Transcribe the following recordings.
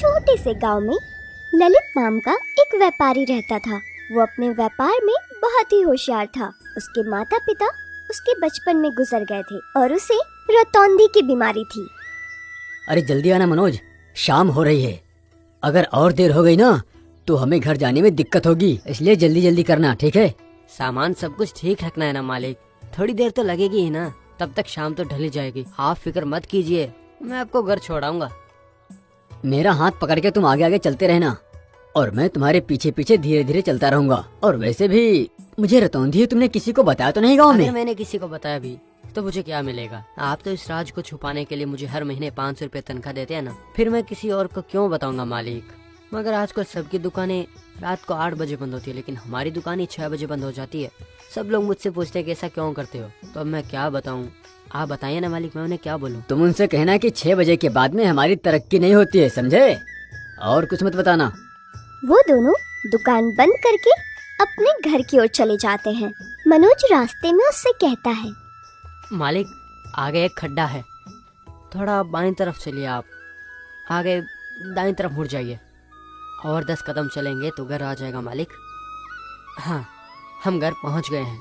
छोटे से गांव में ललित नाम का एक व्यापारी रहता था। वो अपने व्यापार में बहुत ही होशियार था। उसके माता पिता उसके बचपन में गुजर गए थे और उसे रतौंधी की बीमारी थी। अरे जल्दी आना मनोज, शाम हो रही है। अगर और देर हो गई ना तो हमें घर जाने में दिक्कत होगी, इसलिए जल्दी जल्दी करना, ठीक है? सामान सब कुछ ठीक रखना है ना मालिक, थोड़ी देर तो लगेगी ही ना, तब तक शाम तो ढल ही जाएगी। आप फिक्र मत कीजिए, मैं आपको घर छोड़ाऊंगा। मेरा हाथ पकड़ के तुम आगे आगे चलते रहना और मैं तुम्हारे पीछे पीछे धीरे धीरे चलता रहूंगा। और वैसे भी मुझे रतौंधी है, तुमने किसी को बताया तो नहीं गाँव में? अगर मैंने किसी को बताया भी तो मुझे क्या मिलेगा? आप तो इस राज को छुपाने के लिए मुझे हर महीने 500 रुपए तनख्वाह देते हैं ना, फिर मैं किसी और को क्यों बताऊंगा मालिक? मगर आजकल सबकी दुकानें रात को 8 बजे बंद होती है, लेकिन हमारी दुकान ही 6 बजे बंद हो जाती है। सब लोग मुझसे पूछते हैं कि ऐसा क्यों करते हो, तो अब मैं क्या बताऊं? आप बताइए ना मालिक, मैं उन्हें क्या बोलूं? तुम उनसे कहना कि 6 बजे के बाद में हमारी तरक्की नहीं होती है, समझे? और कुछ मत बताना। वो दोनों दुकान बंद करके अपने घर की ओर चले जाते हैं। मनोज रास्ते में उससे कहता है, मालिक आगे एक खड्डा है, थोड़ा बाईं तरफ चलिए, आप आगे दाईं तरफ मुड़ जाइए और 10 कदम चलेंगे तो घर आ जाएगा मालिक। हाँ, हम घर पहुंच गए हैं।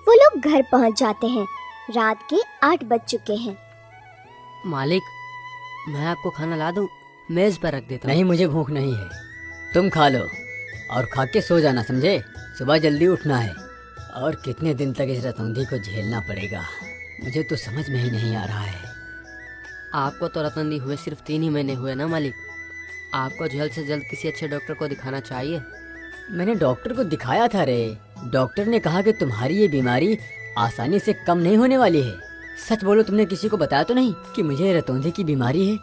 वो लोग घर पहुंच जाते हैं। रात के 8 बज चुके हैं। मालिक मैं आपको खाना ला दूं, मेज पर रख देता हूं। नहीं, मुझे भूख नहीं है, तुम खा लो और खा के सो जाना, समझे? सुबह जल्दी उठना है। और कितने दिन तक इस रतौंधी को झेलना पड़ेगा, मुझे तो समझ में ही नहीं आ रहा है। आपको तो रतौंधी हुए सिर्फ 3 ही महीने हुए ना मालिक, आपको जल्द से जल्द किसी अच्छे डॉक्टर को दिखाना चाहिए। मैंने डॉक्टर को दिखाया था रे। डॉक्टर ने कहा कि तुम्हारी ये बीमारी आसानी से कम नहीं होने वाली है। सच बोलो, तुमने किसी को बताया तो नहीं कि मुझे रतौंधी की बीमारी है?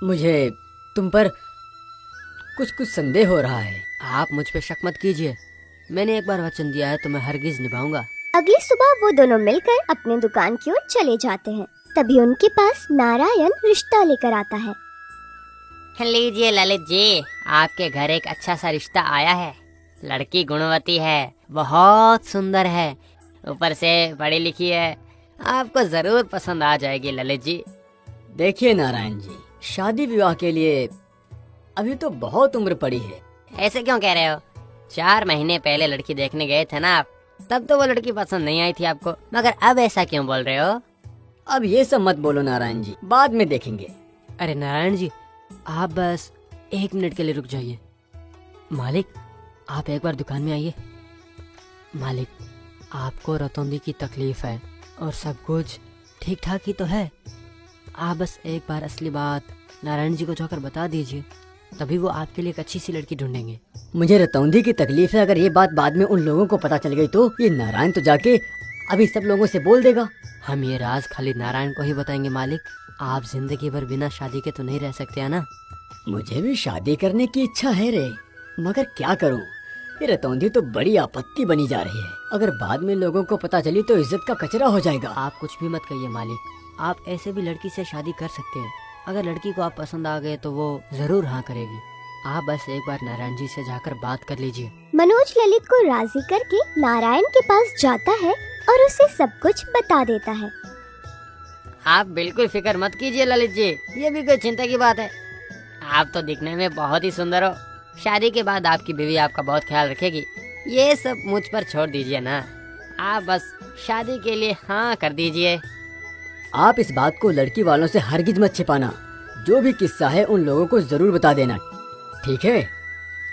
मुझे तुम पर कुछ संदेह हो रहा है। आप मुझ पे शक मत कीजिए, मैंने एक बार वचन दिया है तो मैं हरगिज निभाऊंगा। अगली सुबह वो दोनों मिलकर अपने दुकान की ओर चले जाते हैं। तभी उनके पास नारायण रिश्ता लेकर आता है। लीजिए ललित जी, आपके घर एक अच्छा सा रिश्ता आया है। लड़की गुणवती है, बहुत सुंदर है, ऊपर से पढ़ी लिखी है, आपको जरूर पसंद आ जाएगी ललित जी। देखिए नारायण जी, शादी विवाह के लिए अभी तो बहुत उम्र पड़ी है। ऐसे क्यों कह रहे हो? 4 महीने पहले लड़की देखने गए थे ना आप, तब तो वो लड़की पसंद नहीं आई थी आपको, मगर अब ऐसा क्यों बोल रहे हो? अब ये सब मत बोलो नारायण जी, बाद में देखेंगे। अरे नारायण जी, आप बस 1 मिनट के लिए रुक जाइए। मालिक आप एक बार दुकान में आइए। मालिक आपको रतौंधी की तकलीफ है और सब कुछ ठीक ठाक ही तो है। आप बस एक बार असली बात नारायण जी को जाकर बता दीजिए, तभी वो आपके लिए एक अच्छी सी लड़की ढूंढेंगे। मुझे रतौंधी की तकलीफ है, अगर ये बात बाद में उन लोगों को पता चल गई तो ये नारायण तो जाके अभी सब लोगों से बोल देगा। हम ये राज खाली नारायण को ही बताएंगे मालिक। आप जिंदगी भर बिना शादी के तो नहीं रह सकते है ना? मुझे भी शादी करने की इच्छा है रे, मगर क्या करूं? ये रतौंधी तो बड़ी आपत्ति बनी जा रही है। अगर बाद में लोगों को पता चली तो इज्जत का कचरा हो जाएगा। आप कुछ भी मत कहिए मालिक, आप ऐसे भी लड़की से शादी कर सकते हैं। अगर लड़की को आप पसंद आ गए तो वो जरूर हाँ करेगी। आप बस एक बार नारायण जी से जाकर बात कर लीजिए। मनोज ललित को राजी करके नारायण के पास जाता है और उसे सब कुछ बता देता है। आप बिल्कुल फिक्र मत कीजिए ललित जी, ये भी कोई चिंता की बात है। आप तो दिखने में बहुत ही सुंदर हो, शादी के बाद आपकी बीवी आपका बहुत ख्याल रखेगी। ये सब मुझ पर छोड़ दीजिए ना, आप बस शादी के लिए हाँ कर दीजिए। आप इस बात को लड़की वालों से हरगिज मत छिपाना। जो भी किस्सा है उन लोगों को जरूर बता देना, ठीक है?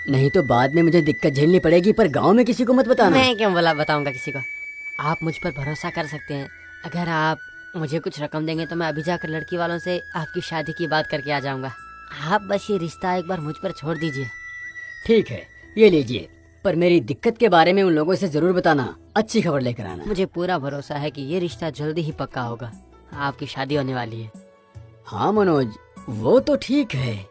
नहीं तो बाद में मुझे दिक्कत झेलनी पड़ेगी। पर गांव में किसी को मत बताना। मैं क्यों बताऊंगा किसी को? आप मुझ पर भरोसा कर सकते हैं। अगर आप मुझे कुछ रकम देंगे तो मैं अभी जाकर लड़की वालों से आपकी शादी की बात करके आ जाऊंगा। आप बस ये रिश्ता एक बार मुझ पर छोड़ दीजिए। ठीक है, ये लीजिए, पर मेरी दिक्कत के बारे में उन लोगों से जरूर बताना, अच्छी खबर लेकर आना। मुझे पूरा भरोसा है कि ये रिश्ता जल्दी ही पक्का होगा, आपकी शादी होने वाली है। हाँ मनोज, वो तो ठीक है,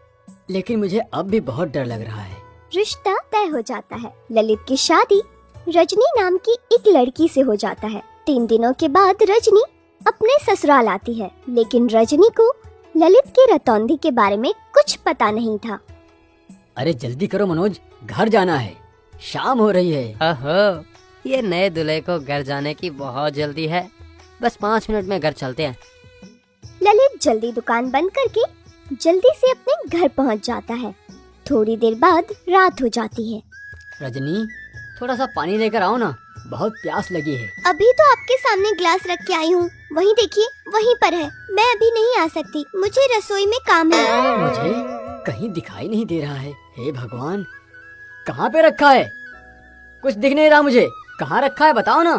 लेकिन मुझे अब भी बहुत डर लग रहा है। रिश्ता तय हो जाता है। ललित की शादी रजनी नाम की एक लड़की से हो जाता है। 3 दिनों के बाद रजनी अपने ससुराल आती है, लेकिन रजनी को ललित के रतौंधी के बारे में कुछ पता नहीं था। अरे जल्दी करो मनोज, घर जाना है, शाम हो रही है। ओहो, ये नए दूल्हे को घर जाने की बहुत जल्दी है, बस 5 मिनट में घर चलते हैं। ललित जल्दी दुकान बंद करके जल्दी से अपने घर पहुंच जाता है। थोड़ी देर बाद रात हो जाती है। रजनी, थोड़ा सा पानी लेकर आओ ना, बहुत प्यास लगी है। अभी तो आपके सामने ग्लास रख के आई हूँ, वहीं देखिए, वहीं पर है। मैं अभी नहीं आ सकती, मुझे रसोई में काम है। मुझे कहीं दिखाई नहीं दे रहा है। हे भगवान, कहाँ पे रखा है? कुछ दिख नहीं रहा मुझे। कहाँ रखा है बताओ ना।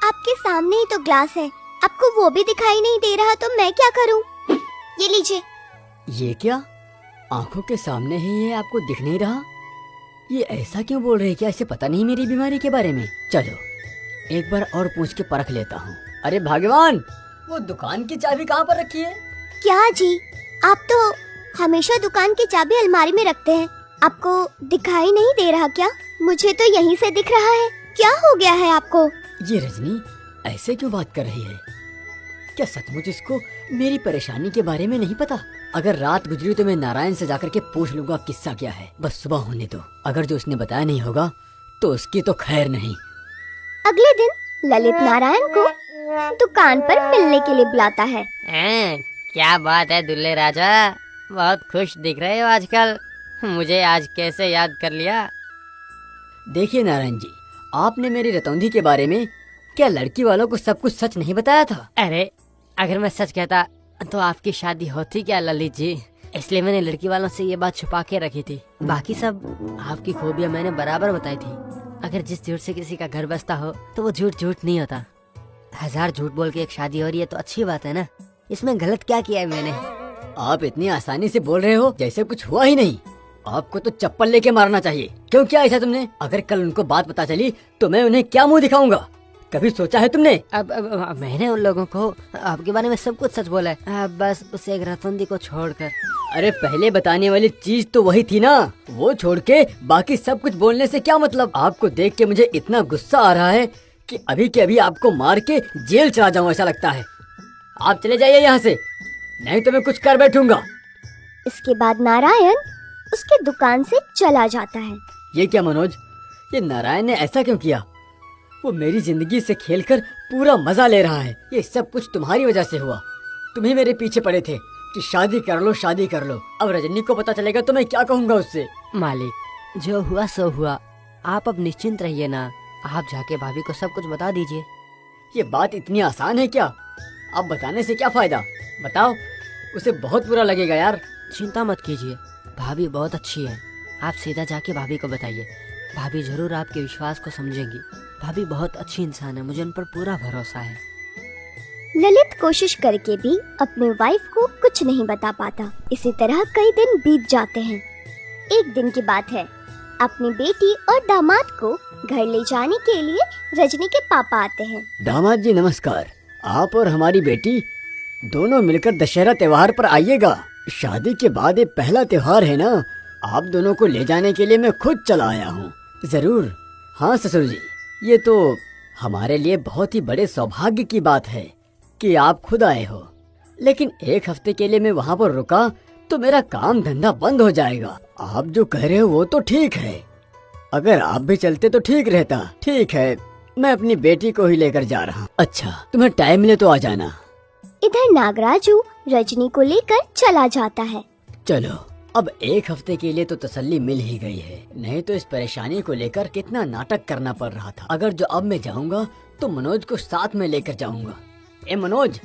आपके सामने ही तो ग्लास है, आपको वो भी दिखाई नहीं दे रहा तो मैं क्या करूँ? ये लीजिए। ये क्या? आंखों के सामने ही ये आपको दिख नहीं रहा? ये ऐसा क्यों बोल रहे हैं? क्या इसे पता नहीं मेरी बीमारी के बारे में? चलो एक बार और पूछ के परख लेता हूँ। अरे भगवान, वो दुकान की चाबी कहाँ पर रखी है? क्या जी, आप तो हमेशा दुकान की चाबी अलमारी में रखते हैं, आपको दिखाई नहीं दे रहा क्या? मुझे तो यहीं से दिख रहा है। क्या हो गया है आपको? ये रजनी ऐसे क्यों बात कर रही है? क्या सचमुच इसको मेरी परेशानी के बारे में नहीं पता? अगर रात गुजरी तो मैं नारायण से जाकर के पूछ लूंगा किस्सा क्या है। बस सुबह होने दो, अगर जो उसने बताया नहीं होगा तो उसकी तो खैर नहीं। अगले दिन ललित नारायण को दुकान पर मिलने के लिए बुलाता है। क्या बात है दुल्ले राजा, बहुत खुश दिख रहे हो आजकल। मुझे आज कैसे याद कर लिया? देखिए नारायण जी, आपने मेरी रतौंधी के बारे में क्या लड़की वालों को सब कुछ सच नहीं बताया था? अरे अगर मैं सच कहता तो आपकी शादी होती क्या ललित जी, इसलिए मैंने लड़की वालों से ये बात छुपा के रखी थी। बाकी सब आपकी खूबियां मैंने बराबर बताई थी। अगर जिस झूठ से किसी का घर बसता हो तो वो झूठ झूठ नहीं होता। 1000 झूठ बोल के एक शादी हो रही है तो अच्छी बात है ना, इसमें गलत क्या किया है मैंने? आप इतनी आसानी से बोल रहे हो जैसे कुछ हुआ ही नहीं। आपको तो चप्पल लेके मारना चाहिए। क्यों, क्या ऐसा तुमने? अगर कल उनको बात पता चली तो मैं उन्हें क्या मुंह दिखाऊंगा? कभी सोचा है तुमने? अब मैंने उन लोगों को आपके बारे में सब कुछ सच बोला है, बस उस एक रतौंधी को छोड़कर। अरे पहले बताने वाली चीज तो वही थी ना, वो छोड़ के बाकी सब कुछ बोलने से क्या मतलब? आपको देख के मुझे इतना गुस्सा आ रहा है कि अभी के अभी आपको मार के जेल चला जाऊं ऐसा लगता है। आप चले जाइए यहाँ से, नहीं तो मैं कुछ कर बैठूंगा। इसके बाद नारायण उसके दुकान से चला जाता है। ये क्या मनोज, ये नारायण ने ऐसा क्यों किया? वो मेरी जिंदगी से खेलकर पूरा मजा ले रहा है। ये सब कुछ तुम्हारी वजह से हुआ। तुम ही मेरे पीछे पड़े थे कि शादी कर लो, शादी कर लो। अब रजनी को पता चलेगा तो मैं क्या कहूँगा उससे? मालिक, जो हुआ सो हुआ, आप अब निश्चिंत रहिए ना। आप जाके भाभी को सब कुछ बता दीजिए। ये बात इतनी आसान है क्या? अब बताने से क्या फायदा? बताओ, उसे बहुत बुरा लगेगा यार। चिंता मत कीजिए, भाभी बहुत अच्छी है। आप सीधा जाके भाभी को बताइए, भाभी जरूर आपके विश्वास को समझेंगी। भाभी बहुत अच्छी इंसान है, मुझे उन पर पूरा भरोसा है। ललित कोशिश करके भी अपने वाइफ को कुछ नहीं बता पाता। इसी तरह कई दिन बीत जाते हैं। एक दिन की बात है, अपनी बेटी और दामाद को घर ले जाने के लिए रजनी के पापा आते हैं। दामाद जी नमस्कार। आप और हमारी बेटी दोनों मिलकर दशहरा त्योहार पर आइएगा। शादी के बाद ये पहला त्योहार है ना, आप दोनों को ले जाने के लिए मैं खुद चला आया हूँ। जरूर। हाँ ससुर जी, ये तो हमारे लिए बहुत ही बड़े सौभाग्य की बात है कि आप खुद आए हो। लेकिन एक हफ्ते के लिए मैं वहाँ पर रुका तो मेरा काम धंधा बंद हो जाएगा। आप जो कह रहे हो वो तो ठीक है, अगर आप भी चलते तो ठीक रहता। ठीक है, मैं अपनी बेटी को ही लेकर जा रहा हूँ। अच्छा, तुम्हें टाइम मिले तो आ जाना। इधर नागराजू रजनी को लेकर चला जाता है। चलो, अब एक हफ्ते के लिए तो तसल्ली मिल ही गई है, नहीं तो इस परेशानी को लेकर कितना नाटक करना पड़ रहा था। अगर जो अब मैं जाऊंगा तो मनोज को साथ में लेकर जाऊंगा। ए मनोज,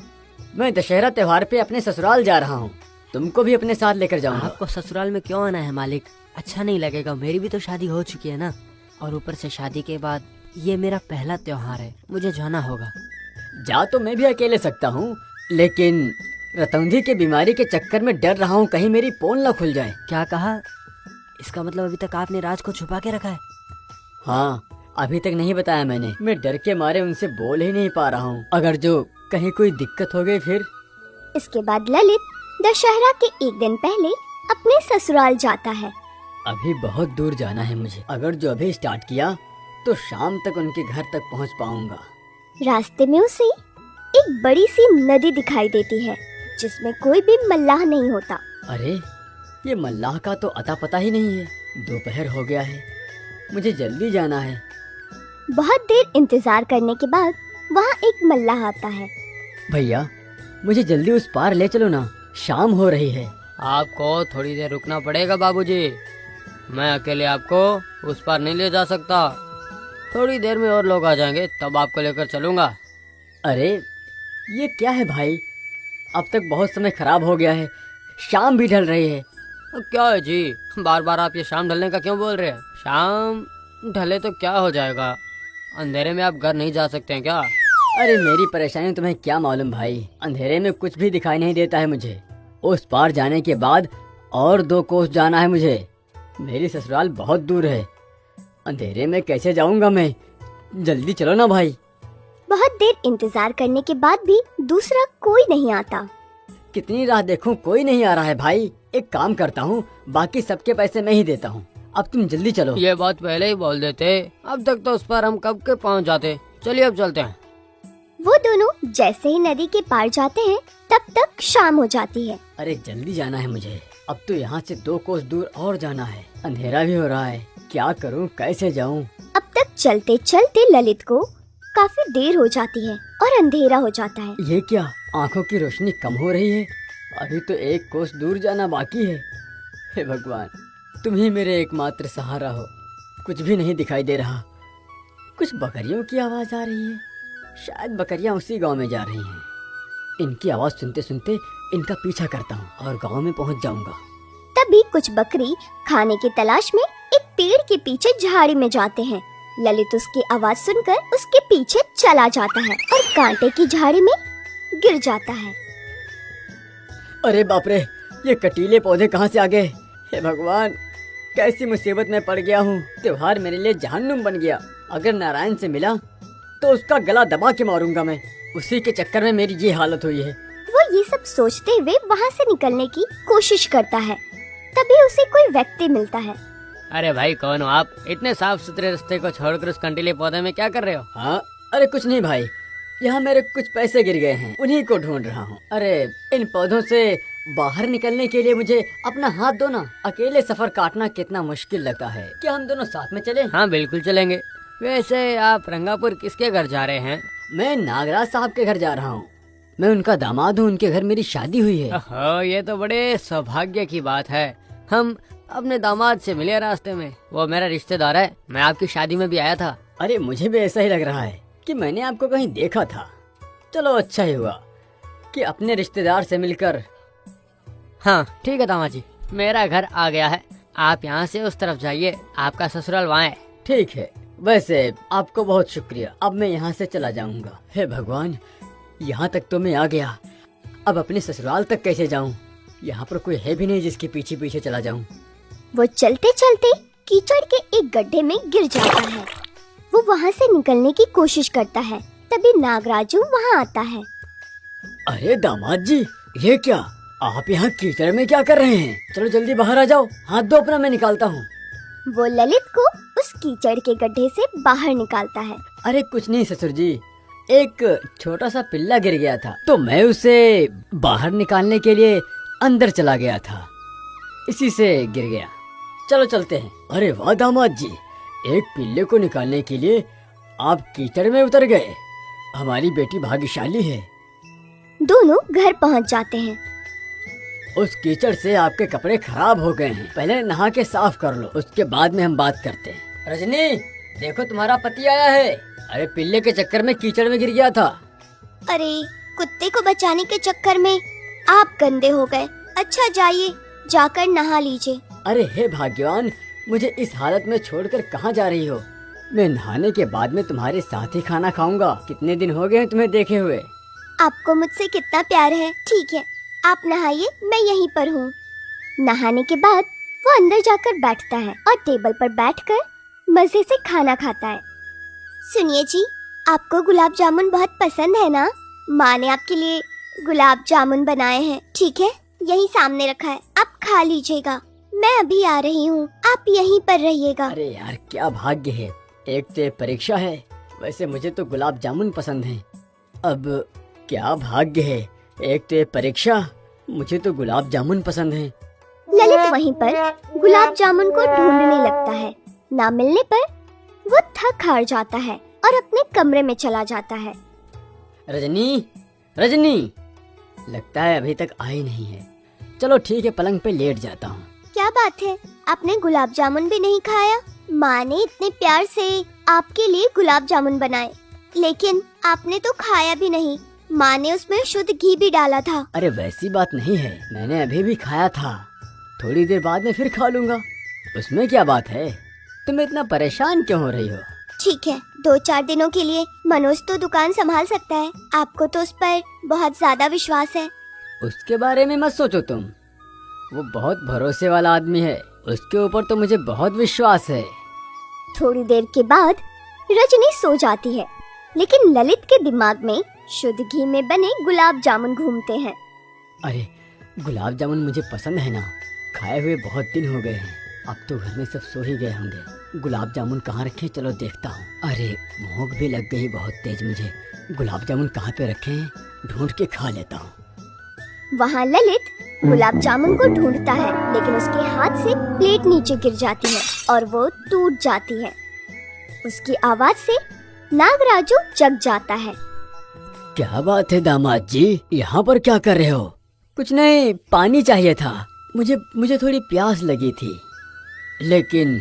मैं दशहरा त्योहार पे अपने ससुराल जा रहा हूँ, तुमको भी अपने साथ लेकर जाऊंगा। आपको ससुराल में क्यों आना है मालिक? अच्छा नहीं लगेगा, मेरी भी तो शादी हो चुकी है ना। और ऊपर से शादी के बाद ये मेरा पहला त्योहार है, मुझे जाना होगा। जा तो मैं भी अकेले सकता हूँ, लेकिन रतौंधी के बीमारी के चक्कर में डर रहा हूँ कहीं मेरी पोल न खुल जाए। क्या कहा? इसका मतलब अभी तक आपने राज को छुपा के रखा है? हाँ, अभी तक नहीं बताया मैंने। मैं डर के मारे उनसे बोल ही नहीं पा रहा हूँ। अगर जो कहीं कोई दिक्कत हो गई फिर? इसके बाद ललित दशहरा के एक दिन पहले अपने ससुराल जाता है। अभी बहुत दूर जाना है मुझे। अगर जो अभी स्टार्ट किया तो शाम तक उनके घर तक पहुँच पाऊंगा। रास्ते में उसे एक बड़ी सी नदी दिखाई देती है जिसमें कोई भी मल्लाह नहीं होता। अरे, ये मल्लाह का तो अता पता ही नहीं है। दोपहर हो गया है, मुझे जल्दी जाना है। बहुत देर इंतजार करने के बाद वहाँ एक मल्लाह आता है। भैया, मुझे जल्दी उस पार ले चलो ना, शाम हो रही है। आपको थोड़ी देर रुकना पड़ेगा बाबूजी। मैं अकेले आपको उस पार नहीं ले जा सकता। थोड़ी देर में और लोग आ जाएंगे, तब आपको लेकर चलूंगा। अरे ये क्या है भाई, अब तक बहुत समय खराब हो गया है, शाम भी ढल रही है। क्या है जी, बार बार आप ये शाम ढलने का क्यों बोल रहे हैं? शाम ढले तो क्या हो जाएगा, अंधेरे में आप घर नहीं जा सकते हैं क्या? अरे मेरी परेशानी तुम्हें क्या मालूम भाई, अंधेरे में कुछ भी दिखाई नहीं देता है मुझे। उस पार जाने के बाद और 2 कोस जाना है मुझे। मेरी ससुराल बहुत दूर है, अंधेरे में कैसे जाऊंगा मैं? जल्दी चलो ना भाई। बहुत देर इंतजार करने के बाद भी दूसरा कोई नहीं आता। कितनी राह देखूं, कोई नहीं आ रहा है भाई। एक काम करता हूँ, बाकी सबके पैसे मैं ही देता हूँ, अब तुम जल्दी चलो। ये बात पहले ही बोल देते, अब तक तो उस पर हम कब के पहुंच जाते। चलिए अब चलते हैं। वो दोनों जैसे ही नदी के पार जाते हैं तब तक शाम हो जाती है। अरे जल्दी जाना है मुझे, अब तो यहाँ से 2 कोस दूर और जाना है, अंधेरा भी हो रहा है, क्या करूँ, कैसे जाऊँ? अब तक चलते चलते ललित को काफी देर हो जाती है और अंधेरा हो जाता है। ये क्या, आंखों की रोशनी कम हो रही है, अभी तो 1 कोस दूर जाना बाकी है। हे भगवान, तुम ही मेरे एकमात्र सहारा हो। कुछ भी नहीं दिखाई दे रहा, कुछ बकरियों की आवाज आ रही है, शायद बकरियां उसी गांव में जा रही हैं। इनकी आवाज सुनते सुनते इनका पीछा करता हूँ और गांव में पहुँच जाऊंगा। तभी कुछ बकरी खाने की तलाश में एक पेड़ के पीछे झाड़ी में जाते हैं। ललित उसकी आवाज सुनकर उसके पीछे चला जाता है और कांटे की झाड़ी में गिर जाता है। अरे बाप रे, ये कटीले पौधे कहाँ से आ गए? हे भगवान, कैसी मुसीबत में पड़ गया हूँ। त्योहार मेरे लिए जहन्नुम बन गया। अगर नारायण से मिला तो उसका गला दबा के मारूंगा मैं, उसी के चक्कर में मेरी ये हालत हुई है। वो ये सब सोचते हुए वहाँ से निकलने की कोशिश करता है। तभी उसे कोई व्यक्ति मिलता है। अरे भाई, कौन हो आप? इतने साफ सुथरे रास्ते को छोड़कर उस कंटीले पौधे में क्या कर रहे हो? हाँ, अरे कुछ नहीं भाई, यहाँ मेरे कुछ पैसे गिर गए हैं, उन्हीं को ढूंढ रहा हूँ। अरे इन पौधों से बाहर निकलने के लिए मुझे अपना हाथ दो ना, अकेले सफर काटना कितना मुश्किल लगता है। क्या हम दोनों साथ में चलें? हाँ बिल्कुल चलेंगे। वैसे आप रंगापुर किसके घर जा रहे हैं? मैं नागराज साहब के घर जा रहा हूँ, मैं उनका दामाद हूँ, उनके घर मेरी शादी हुई है। ओहो, ये तो बड़े सौभाग्य की बात है। हम अपने दामाद से मिले रास्ते में, वो मेरा रिश्तेदार है, मैं आपकी शादी में भी आया था। अरे मुझे भी ऐसा ही लग रहा है कि मैंने आपको कहीं देखा था। चलो अच्छा ही हुआ कि अपने रिश्तेदार से मिलकर। हाँ ठीक है दामाद जी, मेरा घर आ गया है, आप यहाँ से उस तरफ जाइए, आपका ससुराल वहाँ है। ठीक है, वैसे आपको बहुत शुक्रिया, अब मैं यहाँ से चला जाऊंगा। हे भगवान, यहाँ तक तो मैं आ गया, अब अपने ससुराल तक कैसे जाऊँ? यहाँ पर कोई है भी नहीं जिसके पीछे पीछे चला जाऊँ। वो चलते चलते कीचड़ के एक गड्ढे में गिर जाता है। वो वहाँ से निकलने की कोशिश करता है। तभी नागराजू वहाँ आता है। अरे दामाद जी, ये क्या, आप यहाँ कीचड़ में क्या कर रहे हैं? चलो जल्दी बाहर आ जाओ, हाथ दो अपना, मैं निकालता हूँ। वो ललित को उस कीचड़ के गड्ढे से बाहर निकालता है। अरे कुछ नहीं ससुर जी, एक छोटा सा पिल्ला गिर गया था तो मैं उसे बाहर निकालने के लिए अंदर चला गया था, इसी से गिर गया। चलो चलते हैं। अरे वाह दामाद जी, एक पिल्ले को निकालने के लिए आप कीचड़ में उतर गए, हमारी बेटी भाग्यशाली है। दोनों घर पहुँच जाते हैं। उस कीचड़ से आपके कपड़े खराब हो गए हैं, पहले नहा के साफ कर लो, उसके बाद में हम बात करते हैं। रजनी, देखो तुम्हारा पति आया है। अरे पिल्ले के चक्कर में कीचड़ में गिर गया था। अरे कुत्ते को बचाने के चक्कर में आप गंदे हो गए। अच्छा जाइए, जाकर नहा लीजिए। अरे हे भाग्यवान, मुझे इस हालत में छोड़कर कहाँ जा रही हो? मैं नहाने के बाद में तुम्हारे साथ ही खाना खाऊंगा। कितने दिन हो गए हैं तुम्हें देखे हुए। आपको मुझसे कितना प्यार है। ठीक है, आप नहाइए, मैं यहीं पर हूँ। नहाने के बाद वो अंदर जाकर बैठता है और टेबल पर बैठकर मजे से खाना खाता है। सुनिए जी, आपको गुलाब जामुन बहुत पसंद है ना? माँ ने आपके लिए गुलाब जामुन बनाए हैं। ठीक है, यहीं सामने रखा है, आप खा लीजिएगा। मैं अभी आ रही हूँ, आप यहीं पर रहिएगा। अरे यार क्या भाग्य है, एक तो ये परीक्षा है, वैसे मुझे तो गुलाब जामुन पसंद है। अब क्या भाग्य है, एक तो ये परीक्षा, मुझे तो गुलाब जामुन पसंद है। ललित वहीं पर गुलाब जामुन को ढूंढने लगता है। ना मिलने पर वो थक हार जाता है और अपने कमरे में चला जाता है। रजनी, रजनी, लगता है अभी तक आई नहीं है। चलो ठीक है, पलंग पे लेट जाता हूँ। क्या बात है, आपने गुलाब जामुन भी नहीं खाया? माँ ने इतने प्यार से आपके लिए गुलाब जामुन बनाए, लेकिन आपने तो खाया भी नहीं। माँ ने उसमें शुद्ध घी भी डाला था। अरे वैसी बात नहीं है, मैंने अभी भी खाया था। थोड़ी देर बाद में फिर खा लूंगा, उसमें क्या बात है? तुम इतना परेशान क्यों हो रही हो? ठीक है, 2-4 दिनों के लिए मनोज तो दुकान संभाल सकता है। आपको तो उस पर बहुत ज्यादा विश्वास है। उसके बारे में मत सोचो तुम, वो बहुत भरोसे वाला आदमी है, उसके ऊपर तो मुझे बहुत विश्वास है। थोड़ी देर के बाद रजनी सो जाती है, लेकिन ललित के दिमाग में शुद्ध घी में बने गुलाब जामुन घूमते हैं। अरे गुलाब जामुन मुझे पसंद है ना, खाए हुए बहुत दिन हो गए हैं। अब तो घर में सब सो ही गए होंगे। गुलाब जामुन कहाँ रखे, चलो देखता हूँ। अरे भूख भी लग गई बहुत तेज मुझे। गुलाब जामुन कहाँ पे रखे हैं, ढूंढ के खा लेता हूँ। वहाँ ललित गुलाब जामुन को ढूंढता है, लेकिन उसके हाथ से प्लेट नीचे गिर जाती है और वो टूट जाती है। उसकी आवाज से नागराजू जग जाता है। क्या बात है दामाद जी, यहाँ पर क्या कर रहे हो? कुछ नहीं, पानी चाहिए था, मुझे थोड़ी प्यास लगी थी। लेकिन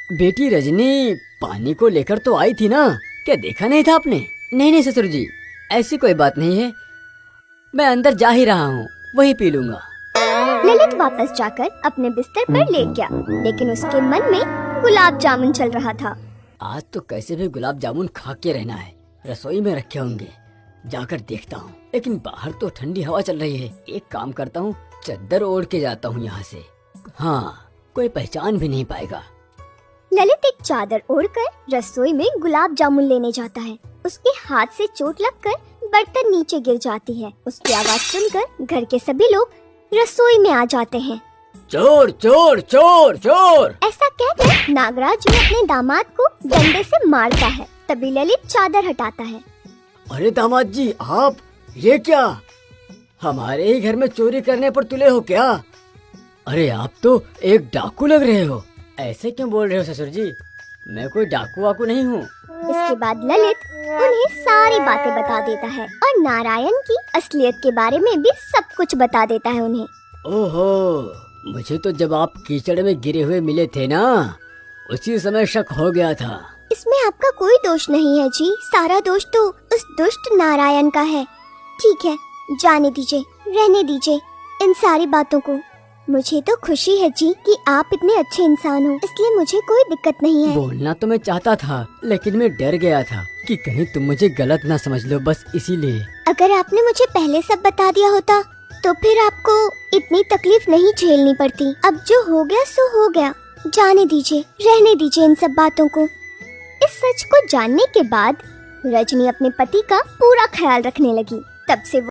बेटी रजनी पानी को लेकर तो आई थी ना, क्या देखा नहीं था आपने? नहीं ससुर जी, ऐसी कोई बात नहीं है, मैं अंदर जा ही रहा हूँ, वही पी लूंगा। ललित वापस जाकर अपने बिस्तर पर लेट गया, लेकिन उसके मन में गुलाब जामुन चल रहा था। आज तो कैसे भी गुलाब जामुन खा के रहना है। रसोई में रखे होंगे, जाकर देखता हूँ। लेकिन बाहर तो ठंडी हवा चल रही है, एक काम करता हूँ, चद्दर ओढ़ के जाता हूँ यहाँ से। हाँ, कोई पहचान भी नहीं पाएगा। ललित एक चादर ओढ़कर रसोई में गुलाब जामुन लेने जाता है। उसके हाथ से चोट लगकर बर्तन नीचे गिर जाती है। उसकी आवाज सुनकर घर के सभी लोग रसोई में आ जाते हैं। चोर चोर चोर चोर! ऐसा कहकर नागराज भी अपने दामाद को डंडे से मारता है। तभी ललित चादर हटाता है। अरे दामाद जी, आप ये क्या? हमारे ही घर में चोरी करने पर तुले हो क्या? अरे आप तो एक डाकू लग रहे हो। ऐसे क्यों बोल रहे हो ससुर जी? मैं कोई डाकू वाकू नहीं हूँ। इसके बाद ललित उन्हें सारी बातें बता देता है और नारायण की असलियत के बारे में भी सब कुछ बता देता है उन्हें। ओहो, मुझे तो जब आप कीचड़ में गिरे हुए मिले थे ना, उसी समय शक हो गया था। इसमें आपका कोई दोष नहीं है जी, सारा दोष तो उस दुष्ट नारायण का है। ठीक है, जाने दीजिए, रहने दीजिए इन सारी बातों को। मुझे तो खुशी है जी कि आप इतने अच्छे इंसान हो, इसलिए मुझे कोई दिक्कत नहीं है। बोलना तो मैं चाहता था, लेकिन मैं डर गया था कि कहीं तुम मुझे गलत ना समझ लो, बस इसीलिए। अगर आपने मुझे पहले सब बता दिया होता तो फिर आपको इतनी तकलीफ नहीं झेलनी पड़ती। अब जो हो गया सो हो गया, जाने दीजिए, रहने दीजिए इन सब बातों को। इस सच को जानने के बाद रजनी अपने पति का पूरा ख्याल रखने लगी। तब से